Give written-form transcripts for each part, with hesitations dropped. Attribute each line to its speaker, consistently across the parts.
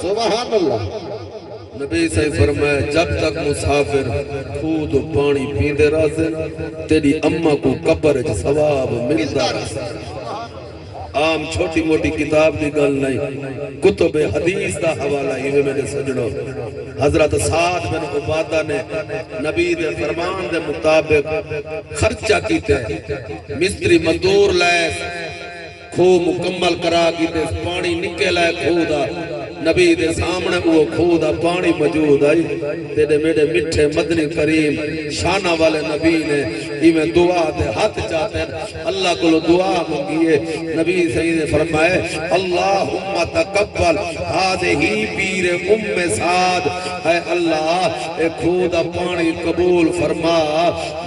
Speaker 1: سبحان اللہ۔
Speaker 2: نبی صحیح فرمایا جب تک مسافر خود پانی پیندے رہے تیری اماں کو قبر وچ ثواب ملدا رہے۔ عام چھوٹی موٹی کتاب دی گل نہیں، کتب حدیث دا حوالہ ہی میرے سجنوں۔ حضرت سعد بن عبادہ نے نبی دے فرمان دے مطابق خرچہ کیتے، مستری مزدور لائے، کھو مکمل کرا کیتے، پانی نکل آئے کھو دا، نبی دے سامنے وہ کھو دا پانی موجود آئی۔ تیرے میرے مٹھے مدنی کریم شانہ والے نبی نے میں دعا دے ہاتھ چاہتے ہیں، اللہ کو دعا مانگیے۔ نبی صحیح نے فرمائے اللہم تقبل ہی پیر سعد، اے اللہ اے کھو دا پانی قبول فرما،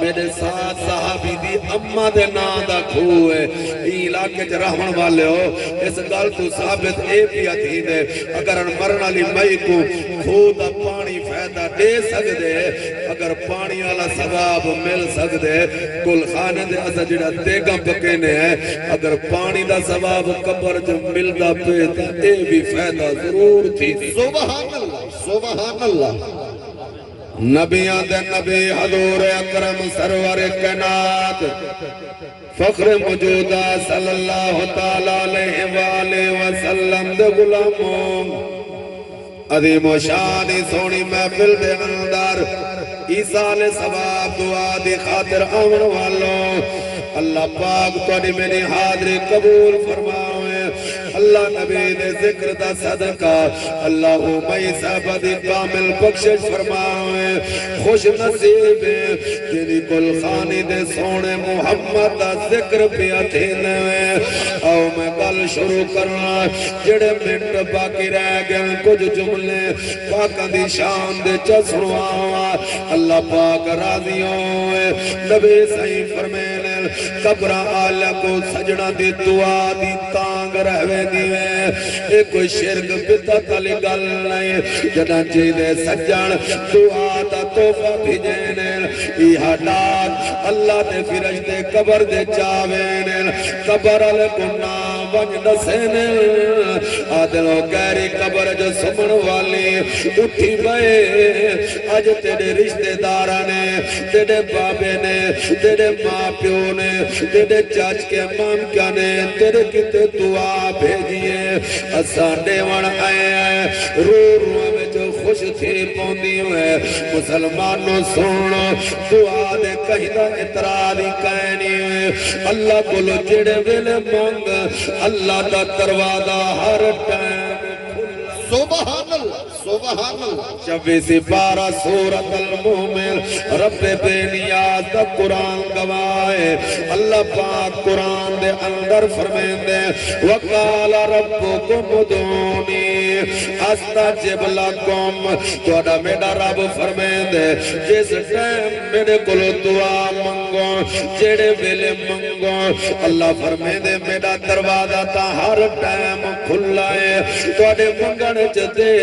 Speaker 2: میرے ساتھ صحابی دی اممہ دے نا دا کھو ہے، علاقے جا رحمن والے ہو، اس گل تو ثابت اے بھی آتی دے اگر مرنا لی مئی کو خود پانی فیدہ دے سکتے، اگر پانی والا ثواب مل سکتے، کل خانے دے اسا جڑا دیگا پکینے ہیں، اگر پانی دا ثواب قبر جو ملدا پیتا اے بھی فیدہ ضرور تھی۔
Speaker 1: سبحان اللہ سبحان اللہ۔
Speaker 2: نبیان دے نبی حضور اکرم سرور کائنات فخر موجودہ صلی اللہ تعالیٰ علیہ وآلہ وسلم دے غلاموں، عظیم و شانی سونی محفل دے اندر ایسال ثواب دعا دی خاطر آمن والوں، اللہ پاک تو میری حاضری قبول فرماؤں، اللہ نبی دے ذکر دا صدقہ، اللہ امی صاحبہ دی کامل بخشش فرمائے، خوش نصیب تیری کل خانی دے سونے محمد دا ذکر پہ اتھینے او میں گل شروع کرنا، جڑے منٹ باقی رہ گئے کچھ جملے پاکاں دی شان دے چسنوا، اللہ پاک راضی ہوئے، نبی صحیح فرمینے قبرہ آلہ کو سجنہ دی دعا دی تانگ رہوے دیوے، ایک کوئی شرک بدعت علی گل نہیں، جنہ چیدے سجن دعا دا توفہ بھیجینے، ایہا ڈاک اللہ دے فرشتے قبر دے چاوینے، قبر علی گناہ ونج نسینے، آدھل و گہری قبر جو سمن والی اٹھی بے، آج تیرے رشتہ دارانے، تیرے بابے نے، تیرے ماں پیو نے، تیرے چاچ کے مام کیا نے، تیرے کتے دعا بھیجئے، اساں دیوان آئے ہیں، رو رو میں جو خوش تھی پوندی ہوئے، مسلمانوں سنو دعا دے کہیں دا اترادی کہنی ہوئے، اللہ کو لو جڑے ویلے مانگ، اللہ دا دروازہ ہر ٹائم
Speaker 1: سبحان اللہ سبحان اللہ۔
Speaker 2: چوبیسی پارہ سورۃ المومن، رب بے نیاز دا قرآن گوائے، اللہ پاک قرآن دے اندر فرمیندے وَقَالَ رَبُّكُمُ ادْعُونِي أَسْتَجِبْ لَكُمْ، توڑا میرا رب فرمیندے جس ٹائم میرے کلو دعا منگو، جڑے ویلے منگو، اللہ فرمیندے میرا دروازہ تا ہر ٹائم کھلائے، توڑے منگن دے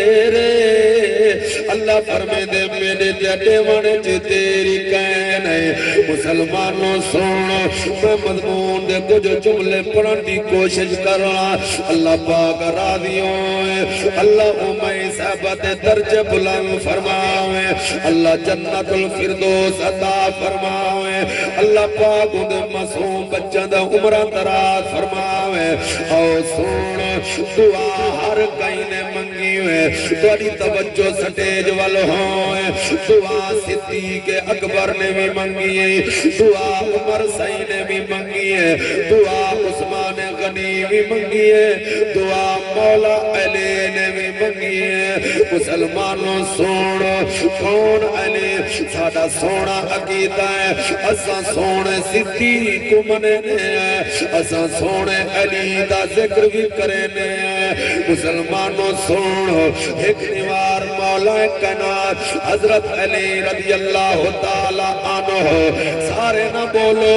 Speaker 2: اللہ فرمے دے میرے جڑے ونے تیری کہن ہے۔ مسلمانوں سنو میں مضمون دے کچھ جملے پڑھن دی کوشش کرنا، اللہ پاک راضی ہوئے، اللہ امی صاحبہ دے درجہ بلند فرماوے، اللہ جنت الفردوس عطا فرماوے، اللہ پاک دے معصوم بچہ دا عمرہ دراز فرماوے، او سنو دعا ہر کہیں نے منگی ہوئے، توڑی توجہ سٹیج والو ہوئے، دعا صدیق اکبر نے بھی منگی ہے، دعا عمر صحیح نے بھی منگی ہے، دعا عثمان غنی بھی منگی ہے، دعا مولا علی نے بھی منگی ہے۔ مسلمانوں سوڑو کون علی ساڑا سوڑا عقیدہ ہے، اساں سوڑے صدیق مننے ہیں، اساں سوڑے علی دا ذکر بھی کرنے ہیں۔ مسلمانوں سنو ایک نیوار مولا کائنات حضرت علی رضی اللہ تعالیٰ عنہ، سارے نہ بولو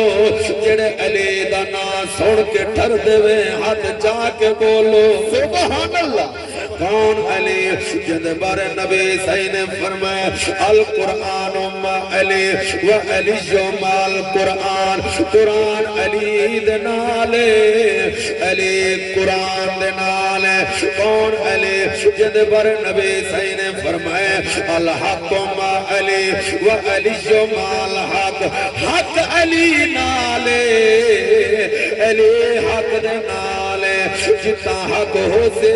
Speaker 2: جڑے علی دا نا سن کے ٹھر دے وے ہاتھ جا کے بولو
Speaker 1: سبحان اللہ
Speaker 2: کون علی جد بار نبی صحیح نے فرمایا القرآن ما علی و علی ما القرآن قرآن علی دنالے علی قرآن دنالے کون علی جد بار نبی صحیح نے فرمایا الحق ما علی و علی ما الحق حق علی نالے علی حق دنالے جتا حق ہو سے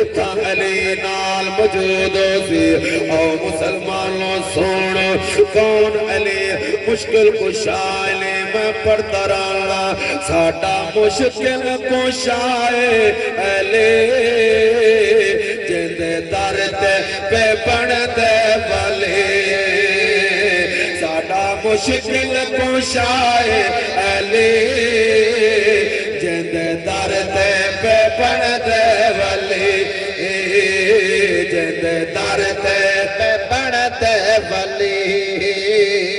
Speaker 2: اتھا علی نال موجود ہو سے او مسلمانوں سوڑو کون علی مشکل کشائے میں پڑھتا رہا ساڑھا مشکل کشائے علی جند درد پہ بڑھتے والے ساڑھا مشکل کشائے علی جند درد پہ بڑھتے والے جند درد پہ بڑھتے والے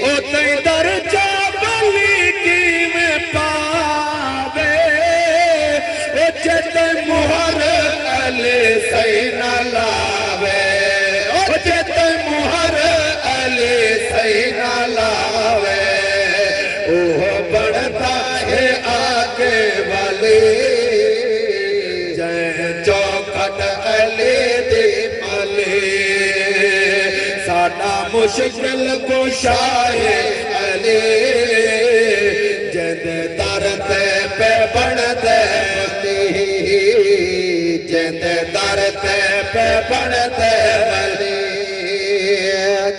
Speaker 2: او تئی درجہ بلی کی میں پاوے او جد مہر علی سینہ لاوے او جد مہر علی سینہ لاوے اوہ بڑھتا ہے آگے والے جائے چوکھٹ علی دے ملے ساڑھا مشکل کشائے علی جد درد پہ بڑھتے والے جد درد پہ بڑھتے والے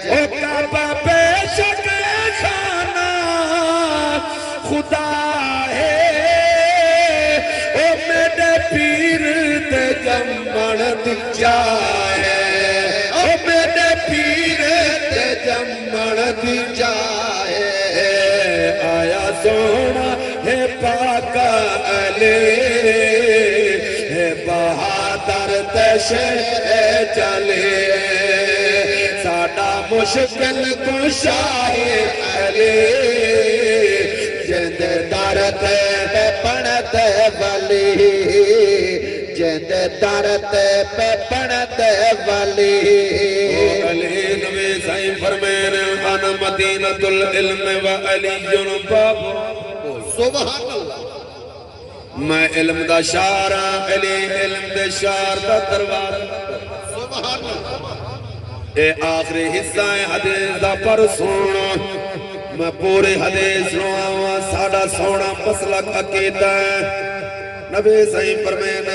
Speaker 2: او کعبہ بے شک خانہ خدا ہے او میرے پیر تے جمن جائے او میرے پیر تے جمن جائے آیا سونا ہے پاک علی ہے بہادر تشے چلے ساڑھا مشکل کشائے علی جند درد پہ بڑھتے والی جند درد پہ بڑھتے والی علی نبی صحیح فرمین انا مدینۃ العلم و علی باب
Speaker 1: سبحان اللہ
Speaker 2: میں علم دا شارہ علی علم دے شار دا دروازہ
Speaker 1: سبحان اللہ
Speaker 2: اے آخری حصہ حدیث دا پر سونا میں پورے حدیث رہا ساڑھا سونا مسلک عقیدہ ہے نبی صحیح فرمین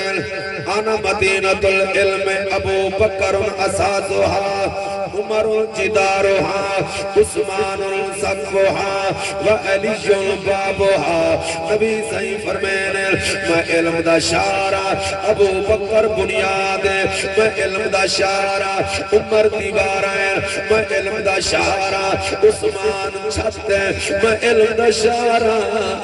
Speaker 2: انا مدینۃ العلم ابو بکر اساسها عمر جدارها عثمان سقفها و علی بابها نبی صحیح فرمین میں علم دا شارہ ابو بکر بنیاد میں علم دا شارہ عمر دیوار میں علم دا شارہ عثمان چھت میں علم دا شارہ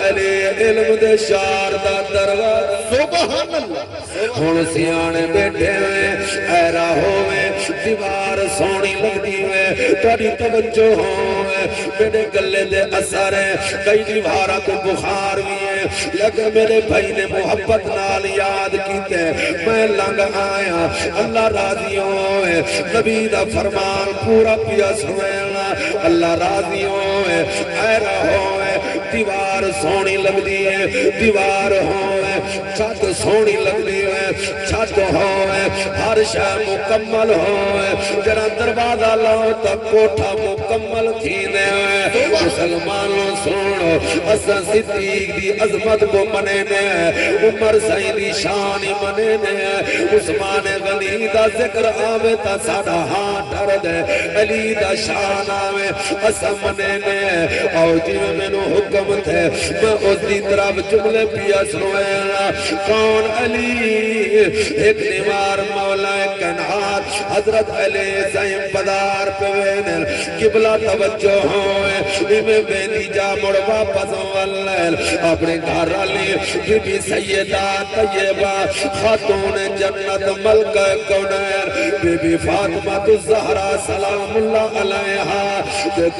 Speaker 2: علی علم دا شار دا دروازہ
Speaker 1: سبحان اللہ
Speaker 2: ہون سیانے بیٹھے ہوئے ایرا ہوئے دیوار سونی لگتی ہوئے تاری توجہ ہوئے میرے گلے دے اثر ہے کئی دیوارہ کو بخار بھی ہے لگ میرے بھائی نے محبت نال یاد کیتے میں لنگ آیا اللہ راضی ہوئے نبی دا فرمان پورا پیا سوینا اللہ راضی ہوئے ایرا ہوئے دیوار سونی لگ دی ہے دیوار ہوئے چھت سونی لگ دی ہے چھت ہوئے ہر شاہ مکمل ہوئے جرا دروازہ لاؤ تک کوٹھا مکمل تھینے ہوئے مسلمانوں سنو اسا صدیق دی عظمت کو منینے عمر سیدی شانی منینے عثمان غنی دا ذکر آوے تا ساڑھا ہاں ڈر دے علی دا شان آوے اسا منینے اور جیو میں نو حکم تھے میں اس دی طرف جملے پیا سنوینا کون علی ایک نوار مولا کنہار حضرت علی زیم پدار پہ وینل قبلہ توجہ ہوئے میں بیدی جا مڑ واپس واللیل اپنے گھر علی بی بی سیدہ طیبہ خاتون جنت ملکہ کونیر بی بی فاطمہ الزہرا سلام اللہ علیہا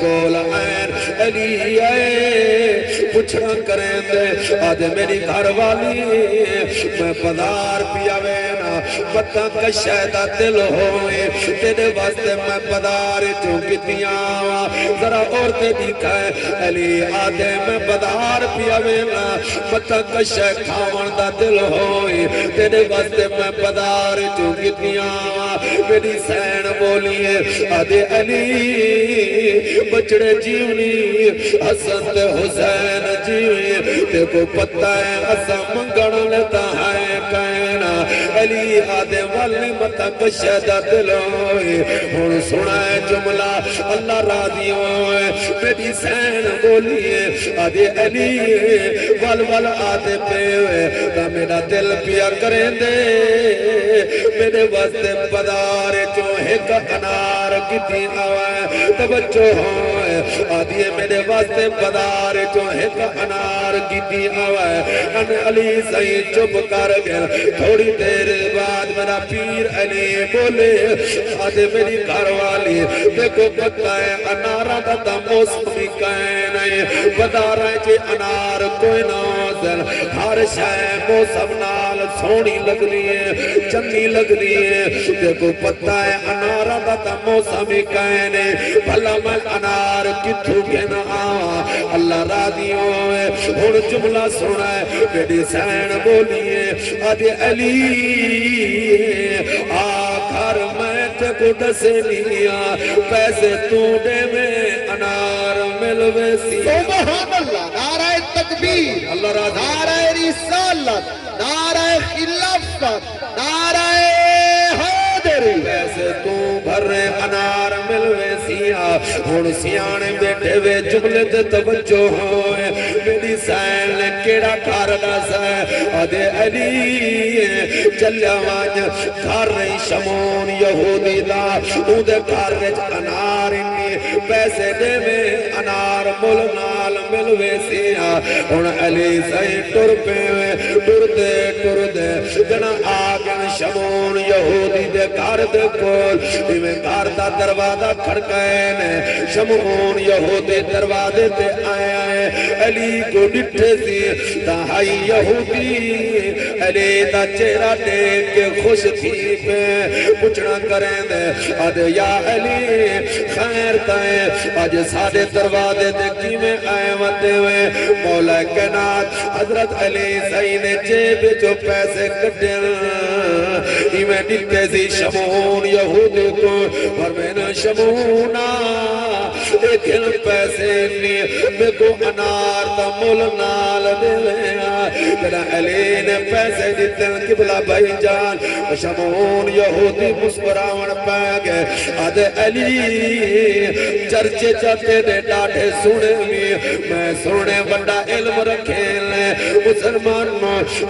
Speaker 2: کول عین علی آئے پوچھنا کریں دے آدھے میری گھر والی میں پدار پیا وینا پتہ کشے دا دل ہوئے تیرے واسطے میں بازار چوں کتیاں ذرا عورتیں دکھائے علی آدھے میں بازار پیا وینا پتہ کشے کھاون دا دل ہوئے تیرے واسطے میں بازار چوں کتیاں میری سین بولیے آدھے علی بچڑے جیونی حسن تے حسین جیوی تے کو پتہ ہے اسا منگڑ لیتا ہے کہنا علی آدھے والی متا کشے دا دل ہوئے ہون سنائے جملہ اللہ راضی ہوئے میری سین بولیے آدھے علی وال آدھے پہ ہوئے تا میرا دل پیا کریں دے میرے واسطے بازار چوں ایک انار کتی آوائے توجہ ہوئے آدھے میرے واسطے بازار چوں ایک انار کتی آوائے ان علی صحیح چپ کر گیا تھوڑی دیر بعد میرا پیر علی بولے آدھے میری گھر والی دیکھو پتہ ہے انارہ دا موسمی کہیں نہیں بازاریں کے انار کوئی نازل ہر شے موسم نال سونی لگ رہی ہے چنی لگ رہی ہے دیکھو پتہ ہے انارہ دا موسمی کہیں نہیں بھلا میں انار کتھو کے نہ آوا اللہ راضی ہوئے ہون جملہ سنائے میری سین بولیے آدھے علی آخر میں تے کو دسے لیا پیسے تو دے میں انار ملوے سی
Speaker 1: سبحان اللہ نعرہ تکبیر
Speaker 2: اللہ راضی
Speaker 1: نعرہ رسالت نعرہ خلافت نعرہ حیدری
Speaker 2: پیسے تو بھر رہے انار ملوے سیا ہون سیانے بیٹھے وے جملے تے توجہ ہوئے میری سین نے کیڑا کارنا سائے آدھے علی چلیا وانج کھار رہی شمون یہودی دا اودے کھار رہی انار انی پیسے دے میں انار مل نال ملوے سیا ہون علی سائیں ٹر پہ ٹر دے جنا آگن شمون یہودی دے کار دے کول میں کار دا دروازہ کھڑکائے نے شمون یہودی دروازے تے آئے علی کو ڈٹھے سی تاہائی یہودی علی دا چہرہ دیکھ کے خوش تھی پہ پچھنا کریں دے آدھ یا علی خیر تائیں آج سادے دروازے دے کی میں آئے وندے ہوئے مولا کائنات حضرت علی سعید جیب جو پیسے کٹن میں ڈٹھے سی شمون یہودی کو فرمینا شمونا ایک پیسے میں کو انار دا مول نال دے لیا تیرا علی نے پیسے دیتے قبلہ بھائی جان شمون یہودی مسکراون پہ گئے آدھے علی چرچے چاہتے دے ڈاٹے سنے میں سنے بڑا علم رکھے لیں مسلمان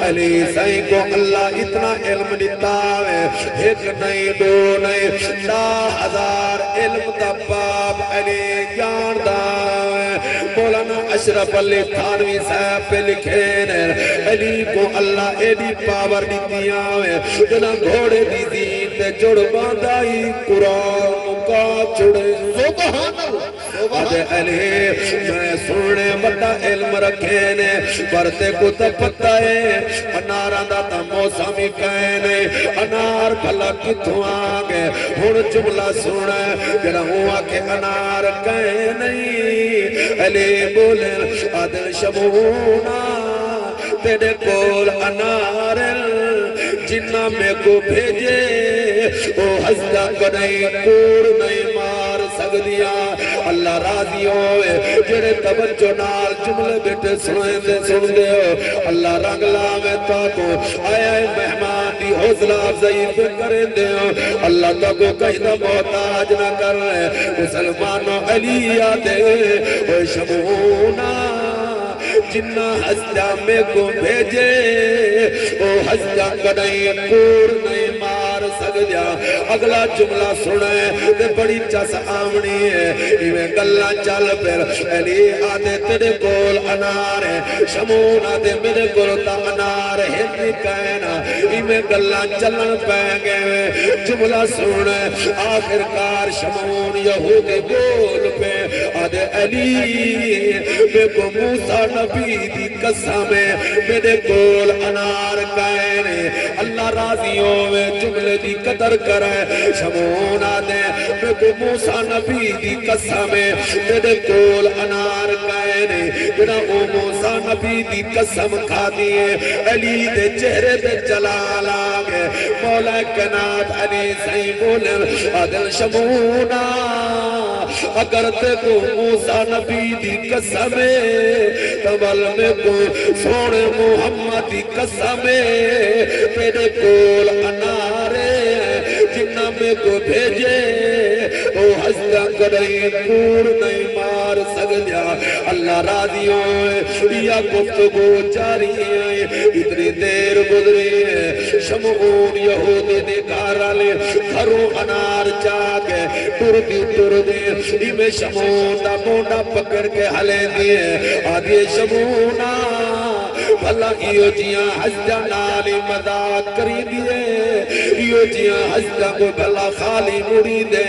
Speaker 2: علی سائیں کو اللہ اتنا علم دیتا ہے ایک نہیں دو نہیں 10,000 علم دا باب علی جان دا مولانا اشرف علی تھانوی صاحب پہ لکھے نے علی کو اللہ ایڈی پاور دیتیاں ہیں جنا گھوڑے دی دین تے جڑ باندائی قرآن کا چھڑے
Speaker 1: سبحان اللہ
Speaker 2: آدھے علی میں سننے بڑا علم رکھے نے پرتے کو تا پتہ ہے انارہ دا تا موسمی کہنے انار بھلا کتوں آگے ہون جملہ سنے جڑا ہوا کہ انار کہے نہیں علی بولے آدھے شمونا تیرے کول انار جنہ میں کو بھیجے او حسدہ کڑیں کوڑ نہیں مار سکدیا اللہ راضی ہوئے جڑے توجہ نال جملے بیٹے سن دے ہو اللہ رنگ لاوے تاکو آیا مہمان دی حوصلہ افزائی پہ کریں دے ہو اللہ تاکو کہیں نہ محتاج نہ کر رہے مسلمانوں علی آدھے او شمونا جنہ حسدہ میں کو بھیجے او حسدہ کڑیں کوڑ نہیں مار مار سکدیا اگلا جملہ سنے تے بڑی چس آمنی ہے ایویں گلاں چل پھر علی آدھے تیرے کول انار ہے شمون آدھے میرے کول تا انار ہے کہنا ایویں گلاں چلن پہ گئے جملہ سنے آخر کار شمون یہودی بول پہ آدھے علی میں کو موسیٰ نبی دی قسم ہے میرے کول انار کہنے اللہ راضیوں میں جملے دی قدر کرے شمون آدھے میں کو موسیٰ نبی دی قسم ہے میرے کول انار کہنے جنا او موسیٰ نبی دی قسم کھا دیئے علی دے چہرے دے جلال آگے مولا کنات علی سائیں بولے آدھے شمونا اگر تے کو موسیٰ نبی دی قسم ہے تبل میں کو سونے محمد دی قسم ہے میرے کول انارے جنہ میں کو بھیجے او ہستا کرائی کور نہیں مار سکدیا اللہ راضی ہوئے یا گفتگو جاری ہے اتنی دیر گزری ہے شمعون یہودی نے گھارا لے گھروں انار چاکے ٹر دی میں شمعون دا مونڈا پکڑ کے ہلے دیئے آدھے شمعونا بھلا ایو جیاں حجدہ نالی مداد کری دیئے ایو جیاں حجدہ کو بھلا خالی مڑی دے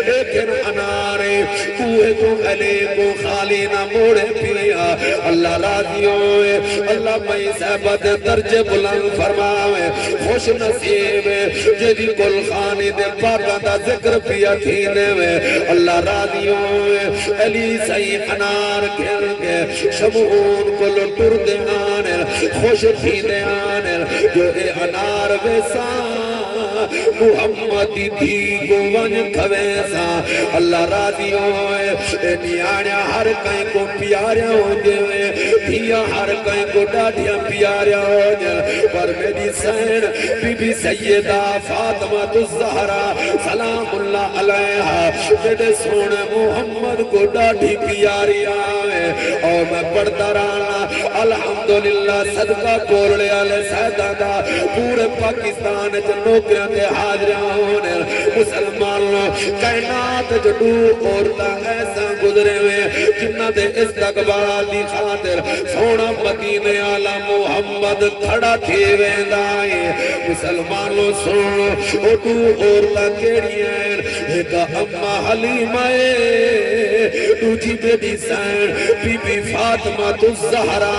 Speaker 2: لیکن انارے کوئے کو علی کو خالی نہ موڑے پیا اللہ راضی ہوئے اللہ میں صحبت درج بلند فرماوے خوش نصیب جدی کل خانی دے پاکا دا ذکر پیا تھینے میں اللہ راضی ہوئے علی سائی انار کھل کے شمعون کو لٹر دے آنے خوش تھینے آنے جو اے انار ویسا محمد دی کو ون کھویسا اللہ راضی ہوئے نیاڑیاں ہر کہیں کو پیاریا ہو جوئے دھیا ہر کہیں کو ڈاڈیاں پیاریا ہو جوئے پر میری سین بی بی سیدہ فاطمہ الزہرا سلام اللہ علیہا میرے سونے محمد کو ڈاڈی پیاریا ہے اور میں پڑھتا رہا الحمدللہ صدقہ کولڑے آلے سیدہ دا پورے پاکستان جنوکریاں کے حاضرہ ہونے مسلمانوں کائنات جڑو عورتہ ایسا گزرے ہوئے جنہ دے استقبال دی خاطر سونا مدینے آلہ محمد کھڑا تھی ویندائے مسلمانوں سنو اٹھو عورتہ کیڑی ہیں ایک اممہ حلیمہ دوجی بیٹی سین بی بی فاطمہ الزہرا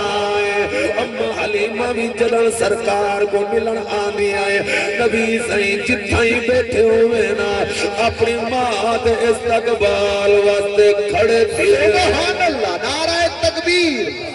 Speaker 2: اممہ حلیمہ بھی جلال سرکار کو ملن آنی آئے نبی سائیں جتھائیں بیٹھے ہوئے نا اپنی ماں دے استقبال واسطے کھڑے تھے
Speaker 1: سبحان اللہ نعرہ تکبیر